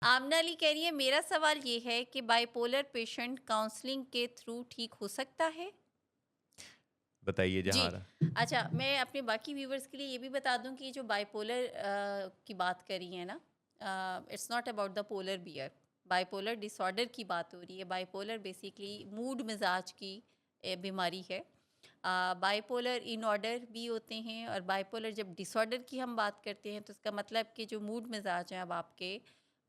आमना अली कह रही है, मेरा सवाल ये है कि बाइपोलर पेशेंट काउंसलिंग के थ्रू ठीक हो सकता है? बताइए जी। जहारा। अच्छा, मैं अपने बाकी व्यूअर्स के लिए ये भी बता दूँ कि जो बाइपोलर की बात करी है ना, it's not about the polar bear. Bipolar disorder की बात हो रही है। बाइपोलर बेसिकली मूड मिजाज की बीमारी है। बाइपोलर इन ऑर्डर भी होते हैं, और बाइपोलर जब डिसऑर्डर की हम बात करते हैं तो इसका मतलब कि जो मूड मिजाज हैं अब आपके,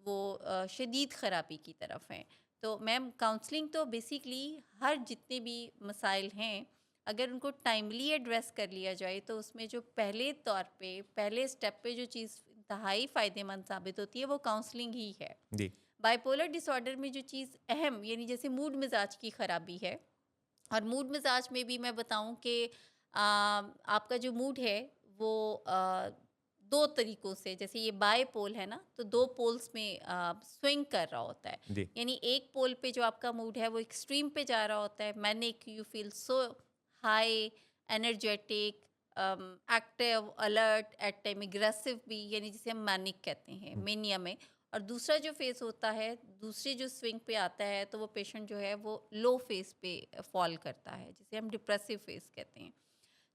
वो शदीद ख़राबी की तरफ हैं। तो मैम, काउंसलिंग तो बेसिकली हर जितने भी मसाइल हैं, अगर उनको टाइमली एड्रेस कर लिया जाए तो उसमें जो पहले तौर पे, पहले स्टेप पे जो चीज़ इंतहाई फ़ायदेमंद साबित होती है वो काउंसलिंग ही है। जी, बाइपोलर डिसऑर्डर में जो चीज़ अहम, यानी जैसे मूड मिजाज की ख़राबी है, और मूड मिजाज में भी मैं बताऊं कि आपका जो मूड है वो दो तरीकों से, जैसे ये बाय पोल है ना, तो दो पोल्स में स्विंग कर रहा होता है। जी, यानी एक पोल पे जो आपका मूड है वो एक्सट्रीम पे जा रहा होता है, manic, you feel so high, energetic, active, alert, at time aggressive भी, यानी जिसे हम मैनिक कहते हैं हुँ, मेनिया में। और दूसरा जो फेज़ होता है, दूसरी जो स्विंग पे आता है, तो वो पेशेंट जो है वो लो फेज़ पे फ़ॉल करता है, जिसे हम डिप्रेसिव फेज़ कहते हैं।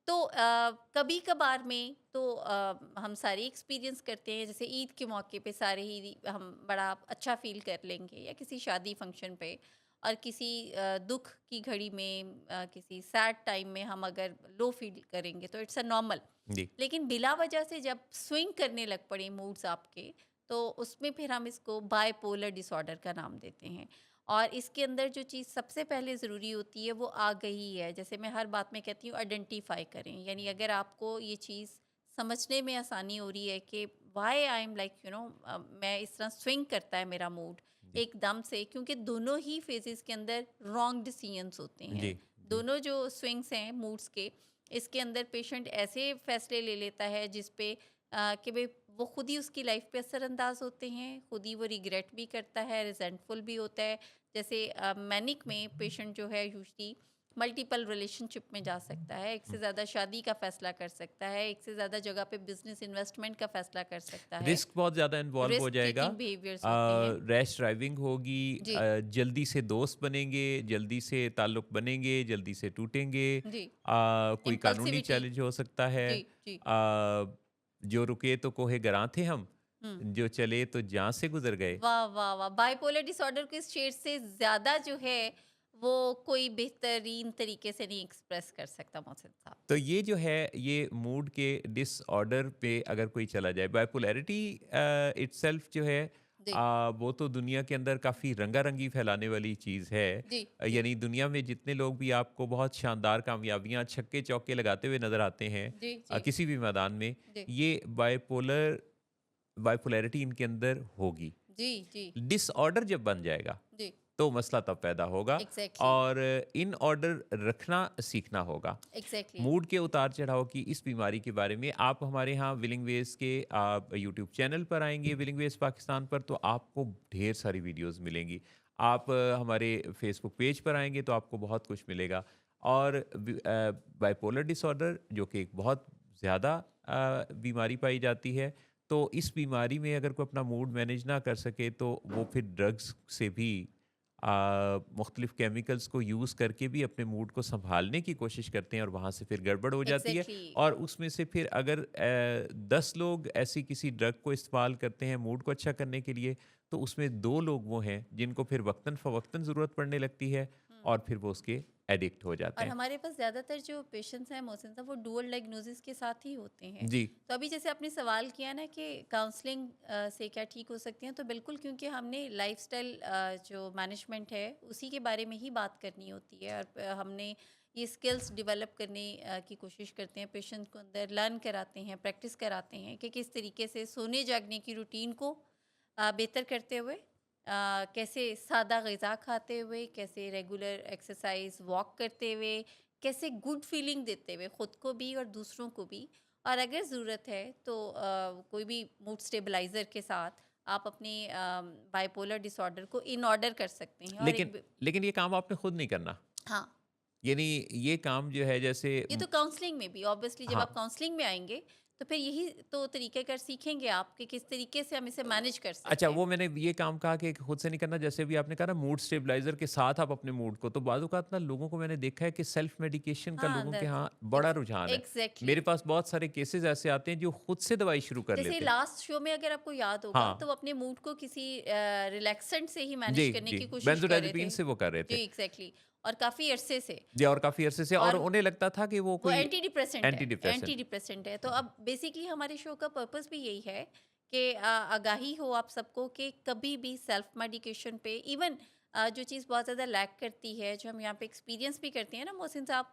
तो कभी-कभार में तो हम सारे एक्सपीरियंस करते हैं, जैसे ईद के मौके पे सारे ही हम बड़ा अच्छा फ़ील कर लेंगे, या किसी शादी फंक्शन पे, और किसी दुःख की घड़ी में, किसी सैड टाइम में हम अगर लो फ़ील करेंगे तो इट्स अ नॉर्मल। जी, लेकिन बिला वजह से जब स्विंग करने लग पड़े मूड्स आपके, तो उसमें फिर हम इसको बाइपोलर डिसऑर्डर का नाम देते हैं। और इसके अंदर जो चीज़ सबसे पहले ज़रूरी होती है वो आ गई है, जैसे मैं हर बात में कहती हूँ, आइडेंटिफाई करें। यानी अगर आपको ये चीज़ समझने में आसानी हो रही है कि वाई आई एम लाइक मैं इस तरह स्विंग करता है मेरा मूड जी, एकदम से, क्योंकि दोनों ही फेजेस के अंदर रॉन्ग डिसीजंस होते जी, हैं। जी, दोनों जो स्विंग्स हैं मूड्स के, इसके अंदर पेशेंट ऐसे फैसले ले लेता है जिस पे कि भाई वो खुद ही उसकी लाइफ पे असरअंदाज होते हैं, खुद ही वो रिग्रेट भी करता है, रिजेंटफुल भी होता है। जैसे मैनिक में पेशेंट जो है यूजली मल्टीपल रिलेशनशिप में जा सकता है, एक से हुँ। ज़्यादा शादी का फैसला कर सकता है, एक से ज़्यादा जगह पे बिजनेस इन्वेस्टमेंट का फैसला कर सकता है। रिस्क बहुत ज़्यादा इन्वॉल्व हो रिस्क जाएगा। टेकिंग बिहेवियर्स होते हैं। रैश ड्राइविंग होगी, जी। जल्दी से दोस्त बनेंगे, जल्दी से ताल्लुक बनेंगे, जल्दी से टूटेंगे। जी। कोई कानूनी इम्पल्सिविटी। चैलेंज हो सकता है। जी। जी। जो रुके तो कोहे गरां थे हम, हम्म। जो चले तो जान से गुज़र गए। वाह, वाह, वाह! बाइपोलर डिसऑर्डर के शेड से ज़्यादा जो है, वो कोई बेहतरीन तरीके से नहीं एक्सप्रेस कर सकता मोहसिन साहब। तो ये जो है, ये मूड के डिसऑर्डर पे अगर कोई चला जाए, बाइपोलैरिटी इटसेल्फ जो है, जी। वो तो दुनिया के अंदर काफ़ी रंगारंगी फैलाने वाली चीज़ है। जी। जी। यानी दुनिया में जितने लोग भी आपको बहुत शानदार कामयाबियाँ, छक्के-चौके लगाते हुए नज़र आते हैं, जी। जी। किसी भी मैदान में, जी। ये बाइपोलैरिटी इनके अंदर होगी। जी। जी। डिसऑर्डर जब बन जाएगा, जी। तो मसला तब पैदा होगा, एग्ज़ैक्टली। और इन ऑर्डर रखना सीखना होगा। एग्ज़ैक्टली। मूड के उतार-चढ़ाव की इस बीमारी के बारे में आप हमारे यहाँ विलिंग वेज के आप यूट्यूब चैनल पर आएँगे, विलिंग वेज पाकिस्तान पर, तो आपको ढेर सारी वीडियोज़ मिलेंगी। आप हमारे फेसबुक पेज पर आएँगे तो आपको बहुत कुछ मिलेगा। और बाइपोलर डिसऑर्डर जो कि एक बहुत ज़्यादा बीमारी पाई जाती है, तो इस बीमारी में अगर कोई अपना मूड मैनेज ना कर सके, तो वो फिर ड्रग्स से भी, मुख्तलिफ केमिकल्स को यूज़ करके भी अपने मूड को सँभालने की कोशिश करते हैं, और वहाँ से फिर गड़बड़ हो जाती है। एग्ज़ैक्टली। और उसमें से फिर अगर 10 लोग ऐसी किसी ड्रग को इस्तेमाल करते हैं मूड को अच्छा करने के लिए, तो उसमें 2 लोग वो हैं जिनको फिर वक़्तन-फ़वक़्तन ज़रूरत पड़ने लगती है, हुँ। और फिर वो उसके एडिक्ट हो जाते और हैं। हमारे पास ज़्यादातर जो पेशेंट्स हैं मोहसिन साहब, वो डुअल डायग्नोसिस के साथ ही होते हैं। जी, तो अभी जैसे आपने सवाल किया ना कि काउंसलिंग से क्या ठीक हो सकती हैं, तो बिल्कुल, क्योंकि हमने लाइफ़स्टाइल जो मैनेजमेंट है उसी के बारे में ही बात करनी होती है, और हमने ये स्किल्स डेवलप करने की कोशिश करते हैं, पेशेंट को अंदर लर्न कराते हैं, प्रैक्टिस कराते हैं कि किस तरीके से सोने जागने की रूटीन को बेहतर करते हुए, कैसे सादा ग़िज़ा खाते हुए, कैसे रेगुलर एक्सरसाइज, वॉक करते हुए, कैसे गुड फीलिंग देते हुए खुद को भी और दूसरों को भी, और अगर ज़रूरत है तो कोई भी मूड स्टेबलाइज़र के साथ आप अपने बाइपोलर डिसऑर्डर को इन ऑर्डर कर सकते हैं। और लेकिन लेकिन ये काम आपने खुद नहीं करना। हाँ, यानी ये काम जो है, जैसे ये तो काउंसलिंग में भी ऑब्वियसली जब हाँ, आप काउंसलिंग में आएँगे, तो फिर यही तो तरीक़ेकार सीखेंगे आप कि किस तरीके से हम इसे मैनेज कर अच्छा, सकते हैं। वो मैंने ये काम कहा कि खुद से नहीं करना, जैसे अभी आपने कहा ना मूड स्टेबलाइज़र के साथ आप अपने मूड को, तो बाज़-औक़ात ना लोगों को मैंने देखा है कि सेल्फ मेडिकेशन का हाँ, लोगों के दैट्स यहाँ बड़ा रुझान है। एग्ज़ैक्टली। मेरे पास बहुत सारे केसेज़ ऐसे आते हैं जो खुद से दवाई शुरू कर जैसे लेते हैं। लास्ट शो में अगर आपको याद होगा हाँ, तो वो अपने मूड को किसी रिलैक्सेंट से ही मैनेज जी, करने जी, की कोशिश कर रहे बेंज़ोडाज़ेपीन थे। से वो कर रहे थे। जी, एग्ज़ैक्टली। और काफ़ी अरसे से। जी, और काफ़ी अरसे से, और और उन्हें लगता था कि वो वो कोई एंटी डिप्रेसेंट है, एंटी एंटी डिप्रेसेंट। डिप्रेसेंट है। तो अब बेसिकली हमारे शो का पर्पस भी यही है कि आगाही हो आप सबको कि कभी भी सेल्फ मेडिकेशन पे इवन जो चीज़ बहुत ज़्यादा लैक करती है, जो हम यहाँ पे एक्सपीरियंस भी करते हैं ना मोहसिन साहब,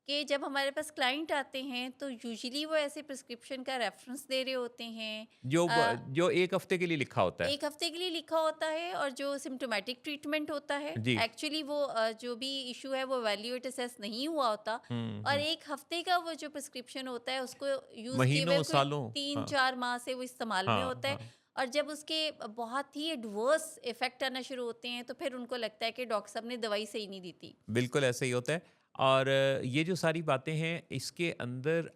कि जब हमारे पास क्लाइंट आते हैं तो यूजुअली वो ऐसे प्रिस्क्रिप्शन का रेफरेंस दे रहे होते हैं। जो 1 हफ़्ते के लिए लिखा होता है। 1 हफ्ते के लिए लिखा होता है और जो सिम्प्टोमेटिक ट्रीटमेंट होता है, जी। एक्चुअली वो जो भी इश्यू है वो वैल्यूएट असेस नहीं हुआ होता। हुँ, और हुँ। 1 हफ्ते का वो जो प्रिस्क्रिप्शन होता है उसको यूज़ किए हुए महीनों, कोई सालों। हाँ, 3-4 माह से वो इस्तेमाल में हाँ, होता है। हाँ। और जब उसके बहुत ही एडवर्स इफ़ेक्ट आना शुरू होते हैं तो फिर उनको लगता है कि डॉक्टर साहब ने दवाई सही नहीं दी थी। बिल्कुल ऐसा ही होता है। और ये जो सारी बातें हैं इसके अंदर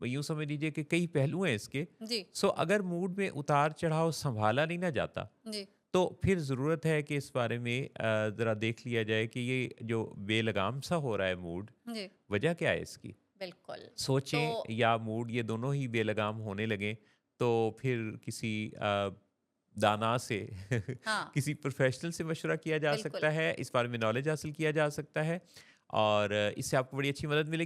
यूँ समझ लीजिए कि कई पहलू हैं इसके। जी, सो अगर मूड में उतार-चढ़ाव सँभाला नहीं ना जाता, जी, तो फिर ज़रूरत है कि इस बारे में ज़रा देख लिया जाए कि ये जो बेलगाम सा हो रहा है मूड, जी, वजह क्या है इसकी? बिल्कुल। तो सोचें या मूड, ये दोनों ही बेलगाम होने लगें, तो फिर किसी दाना से हाँ, किसी प्रोफ़ेशनल से मशवरा किया जा बिल्कुल। सकता है, इस बारे में नॉलेज हासिल किया जा सकता है, और इससे आपको बड़ी अच्छी मदद मिलेगी।